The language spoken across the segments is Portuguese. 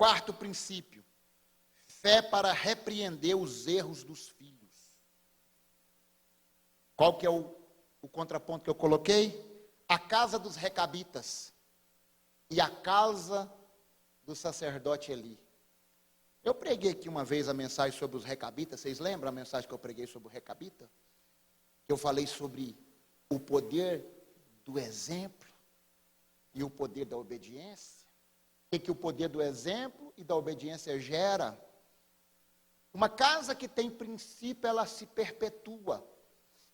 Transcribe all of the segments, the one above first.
Quarto princípio: fé para repreender os erros dos filhos. Qual que é o contraponto que eu coloquei? A casa dos recabitas e a casa do sacerdote Eli. Eu preguei aqui uma vez a mensagem sobre os recabitas. Vocês lembram a mensagem que eu preguei sobre o recabita? Que eu falei sobre o poder do exemplo e o poder da obediência. O que o poder do exemplo e da obediência gera? Uma casa que tem princípio, ela se perpetua.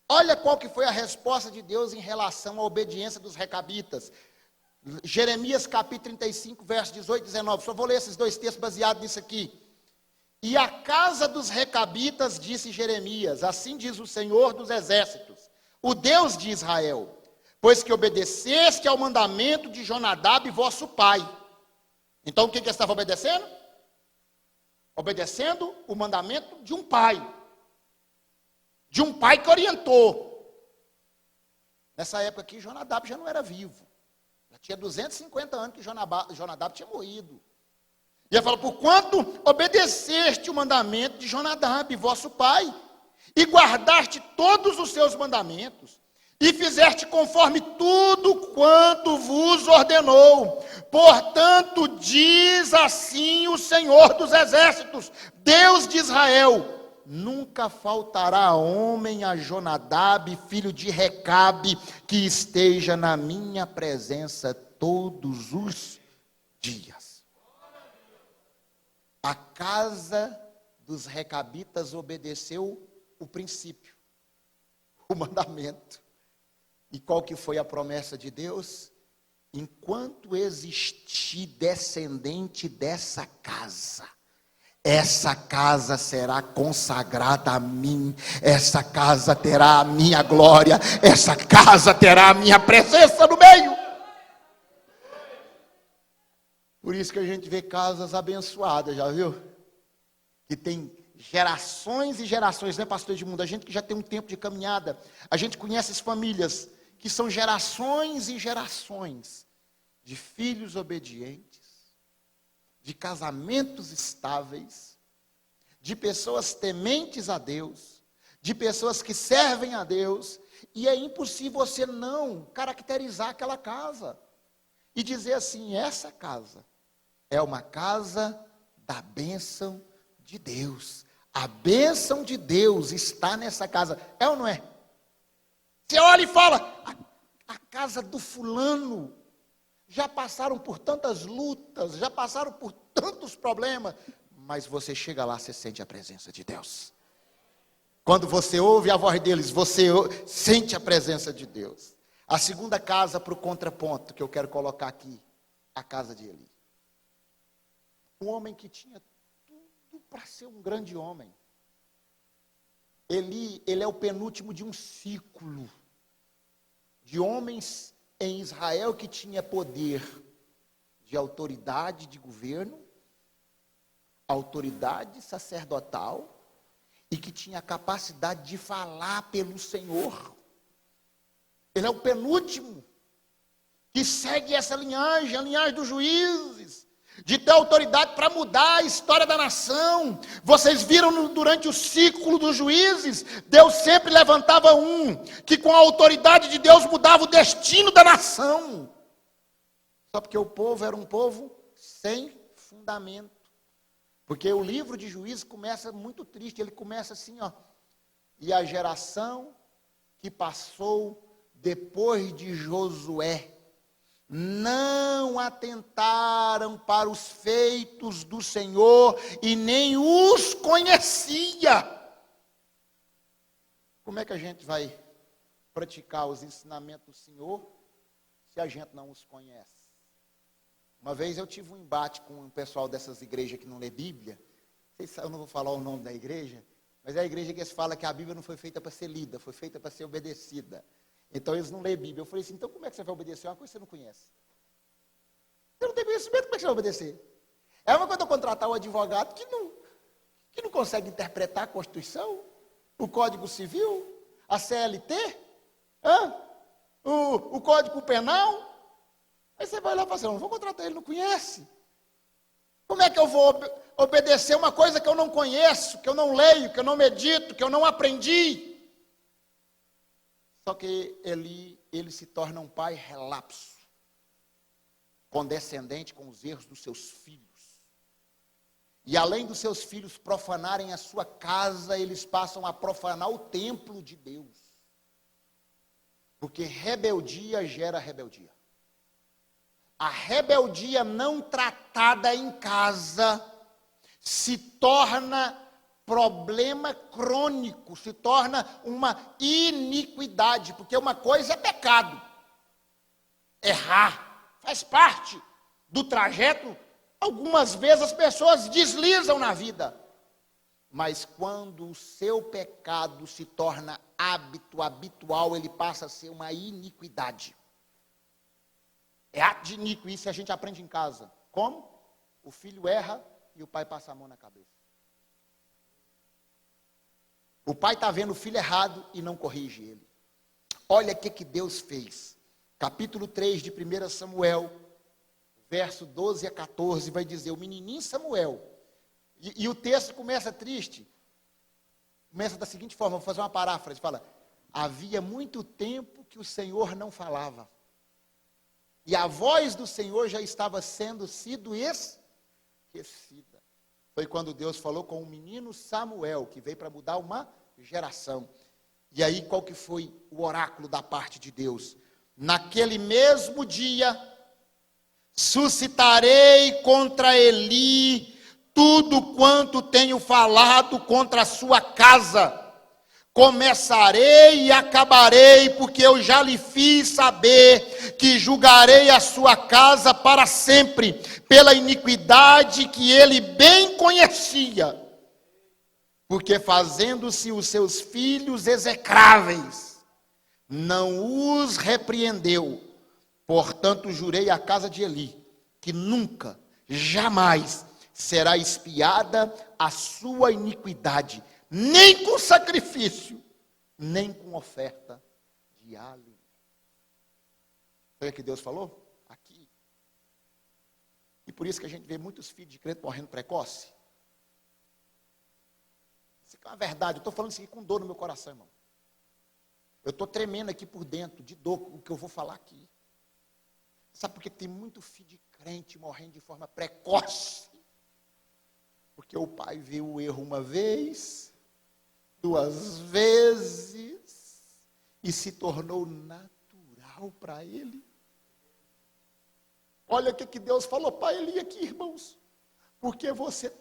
Olha qual que foi a resposta de Deus em relação à obediência dos recabitas. Jeremias capítulo 35, verso 18 e 19. Só vou ler esses dois textos baseados nisso aqui. E a casa dos recabitas, disse Jeremias, assim diz o Senhor dos exércitos, o Deus de Israel, pois que obedeceste ao mandamento de Jonadab, vosso pai. Então o que ele estava obedecendo? Obedecendo o mandamento de um pai. De um pai que orientou. Nessa época aqui, Jonadab já não era vivo. Já tinha 250 anos que Jonadab tinha morrido. E ele fala, porquanto obedeceste o mandamento de Jonadab, vosso pai, e guardaste todos os seus mandamentos, e fizeste conforme tudo quanto vos ordenou. Portanto, diz assim o Senhor dos exércitos, Deus de Israel, nunca faltará homem a Jonadab, filho de Recabe, que esteja na minha presença todos os dias. A casa dos recabitas obedeceu o princípio, o mandamento. E qual que foi a promessa de Deus? Enquanto existir descendente dessa casa, essa casa será consagrada a mim, essa casa terá a minha glória, essa casa terá a minha presença no meio. Por isso que a gente vê casas abençoadas, já viu? Que tem gerações e gerações, né, pastor Edmundo? A gente que já tem um tempo de caminhada, a gente conhece as famílias que são gerações e gerações de filhos obedientes, de casamentos estáveis, de pessoas tementes a Deus, de pessoas que servem a Deus, e é impossível você não caracterizar aquela casa e dizer assim, essa casa é uma casa da bênção de Deus. A bênção de Deus está nessa casa. É ou não é? Você olha e fala, a casa do fulano, já passaram por tantas lutas, já passaram por tantos problemas, mas você chega lá, você sente a presença de Deus. Quando você ouve a voz deles, você sente a presença de Deus. A segunda casa para o contraponto que eu quero colocar aqui, a casa de Eli. Um homem que tinha tudo para ser um grande homem. Eli, ele é o penúltimo de um ciclo de homens em Israel que tinha poder de autoridade de governo, autoridade sacerdotal, e que tinha capacidade de falar pelo Senhor. Ele é o penúltimo que segue essa linhagem, a linhagem dos juízes, de ter autoridade para mudar a história da nação. Vocês viram durante o ciclo dos juízes, Deus sempre levantava um, que com a autoridade de Deus mudava o destino da nação. Só porque o povo era um povo sem fundamento. Porque o livro de Juízes começa muito triste, ele começa assim, ó. E a geração que passou depois de Josué, não atentaram para os feitos do Senhor e nem os conhecia. Como é que a gente vai praticar os ensinamentos do Senhor se a gente não os conhece? Uma vez eu tive um embate com um pessoal dessas igrejas que não lê Bíblia. Eu não vou falar o nome da igreja, mas é a igreja que eles falam que a Bíblia não foi feita para ser lida, foi feita para ser obedecida. Então eles não lêem Bíblia. Eu falei assim, então como é que você vai obedecer uma coisa que você não conhece? Você não tem conhecimento, como é que você vai obedecer? É uma coisa eu contratar um advogado que não consegue interpretar a Constituição, o Código Civil, a CLT, o Código Penal. Aí você vai lá e fala assim, não vou contratar ele, não conhece. Como é que eu vou obedecer uma coisa que eu não conheço, que eu não leio, que eu não medito, que eu não aprendi? Só que ele se torna um pai relapso, condescendente com os erros dos seus filhos. E além dos seus filhos profanarem a sua casa, eles passam a profanar o templo de Deus. Porque rebeldia gera rebeldia. A rebeldia não tratada em casa se torna problema crônico, se torna uma iniquidade, porque uma coisa é pecado. Errar faz parte do trajeto. Algumas vezes as pessoas deslizam na vida, mas quando o seu pecado se torna hábito habitual, ele passa a ser uma iniquidade. É ato de iniquidade, isso a gente aprende em casa. Como? O filho erra e o pai passa a mão na cabeça. O pai está vendo o filho errado e não corrige ele. Olha o que Deus fez. Capítulo 3 de 1 Samuel, verso 12 a 14, vai dizer, o menininho Samuel, e o texto começa triste, começa da seguinte forma, vou fazer uma paráfrase, fala, havia muito tempo que o Senhor não falava, e a voz do Senhor já estava sido esquecida. Foi quando Deus falou com o menino Samuel, que veio para mudar uma geração. E aí qual que foi o oráculo da parte de Deus? Naquele mesmo dia, suscitarei contra Eli tudo quanto tenho falado contra a sua casa. Começarei e acabarei, porque eu já lhe fiz saber que julgarei a sua casa para sempre, pela iniquidade que ele bem conhecia. Porque fazendo-se os seus filhos execráveis, não os repreendeu. Portanto, jurei à casa de Eli, que nunca, jamais será expiada a sua iniquidade, nem com sacrifício, nem com oferta de alimento. Foi o que Deus falou? Aqui. E por isso que a gente vê muitos filhos de crente morrendo precoce. Isso é uma verdade, eu estou falando isso aqui com dor no meu coração, irmão. Eu estou tremendo aqui por dentro, de dor, o que eu vou falar aqui. Sabe por que tem muito filho de crente morrendo de forma precoce? Porque o pai viu o erro uma vez, 2 vezes, e se tornou natural para ele. Olha o que Deus falou para ele aqui, irmãos. Porque você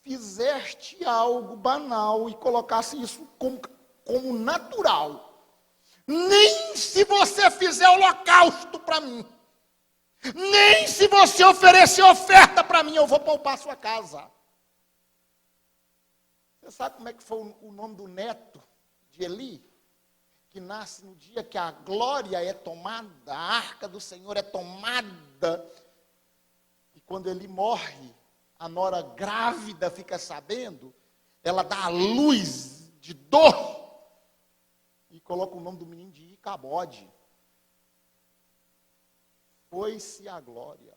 fizeste algo banal e colocasse isso como natural. Nem se você fizer holocausto para mim, nem se você oferecer oferta para mim, eu vou poupar a sua casa. Você sabe como é que foi o nome do neto de Eli? Que nasce no dia que a glória é tomada, a arca do Senhor é tomada. E quando Eli morre, a nora grávida fica sabendo, ela dá a luz de dor e coloca o nome do menino de Icabode. Foi-se a glória.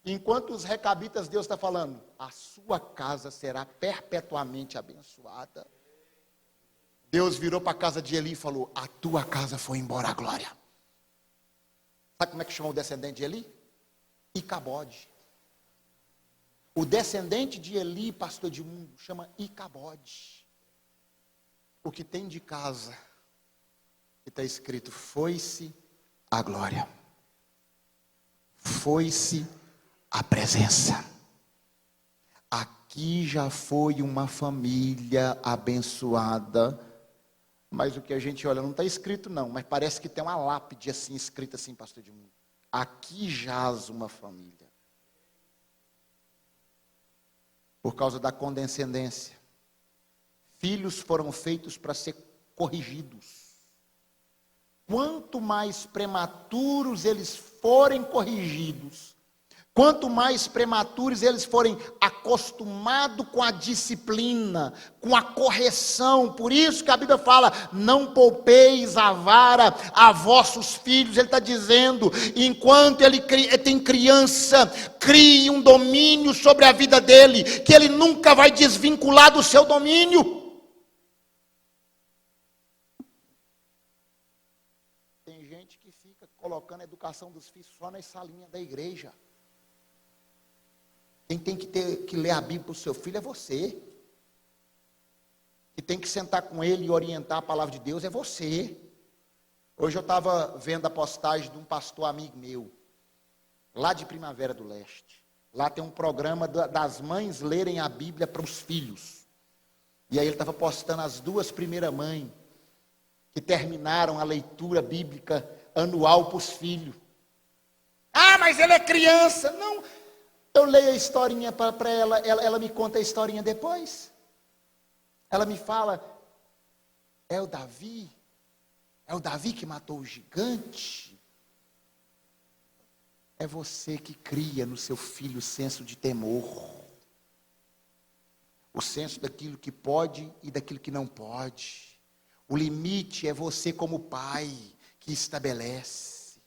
Enquanto os recabitas, Deus está falando, a sua casa será perpetuamente abençoada. Deus virou para a casa de Eli e falou, a tua casa foi embora a glória. Sabe como é que chama o descendente de Eli? Icabode. O descendente de Eli, pastor Edmundo, chama Icabode. O que tem de casa, que está escrito, foi-se a glória. Foi-se a presença. Aqui já foi uma família abençoada, mas o que a gente olha, não está escrito não, mas parece que tem uma lápide assim, escrita assim, pastor Edmundo. Aqui jaz uma família. Por causa da condescendência. Filhos foram feitos para ser corrigidos. Quanto mais prematuros eles forem corrigidos, Quanto mais prematuros eles forem acostumados com a disciplina, com a correção, por isso que a Bíblia fala, não poupeis a vara a vossos filhos. Ele está dizendo, enquanto ele tem criança, crie um domínio sobre a vida dele, que ele nunca vai desvincular do seu domínio. Tem gente que fica colocando a educação dos filhos só nas salinhas da igreja. Quem tem que ler a Bíblia para o seu filho é você. Que tem que sentar com ele e orientar a palavra de Deus é você. Hoje eu estava vendo a postagem de um pastor amigo meu, lá de Primavera do Leste. Lá tem um programa das mães lerem a Bíblia para os filhos. E aí ele estava postando as 2 primeiras mães que terminaram a leitura bíblica anual para os filhos. Ah, mas ele é criança. Não. Eu leio a historinha para ela me conta a historinha depois. Ela me fala, é o Davi que matou o gigante. É você que cria no seu filho o senso de temor. O senso daquilo que pode e daquilo que não pode. O limite é você como pai que estabelece.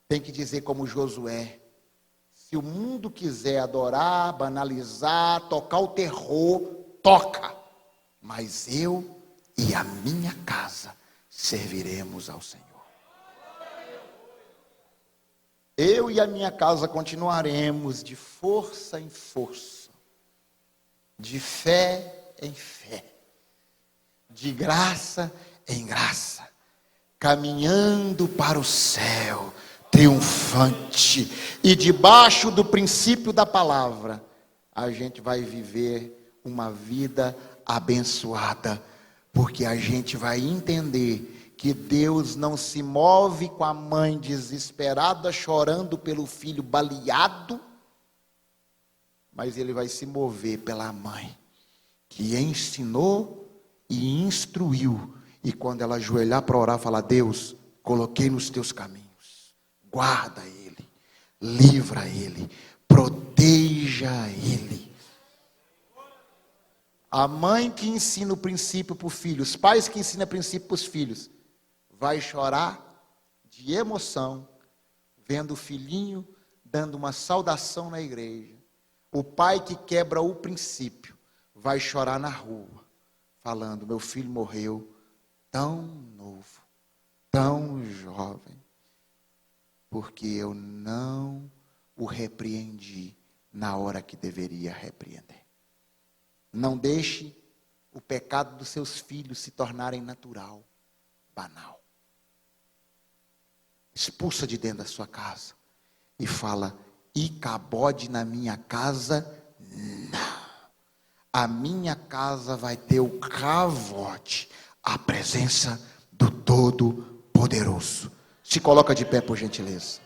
Tem que dizer como Josué. Se o mundo quiser adorar, banalizar, tocar o terror, toca. Mas eu e a minha casa serviremos ao Senhor. Eu e a minha casa continuaremos de força em força, de fé em fé, de graça em graça, caminhando para o céu, triunfante, e debaixo do princípio da palavra, a gente vai viver uma vida abençoada, porque a gente vai entender que Deus não se move com a mãe desesperada, chorando pelo filho baleado, mas Ele vai se mover pela mãe, que ensinou e instruiu, e quando ela ajoelhar para orar, falar, Deus, coloquei nos teus caminhos, guarda ele, livra ele, proteja ele. A mãe que ensina o princípio para o filho, os pais que ensinam o princípio para os filhos, vai chorar de emoção, vendo o filhinho dando uma saudação na igreja. O pai que quebra o princípio, vai chorar na rua, falando, meu filho morreu tão novo, tão jovem, porque eu não o repreendi na hora que deveria repreender. Não deixe o pecado dos seus filhos se tornarem natural, banal. Expulsa de dentro da sua casa e fala, Icabode na minha casa, não. A minha casa vai ter o cavote, a presença do Todo-Poderoso. Se coloca de pé, por gentileza.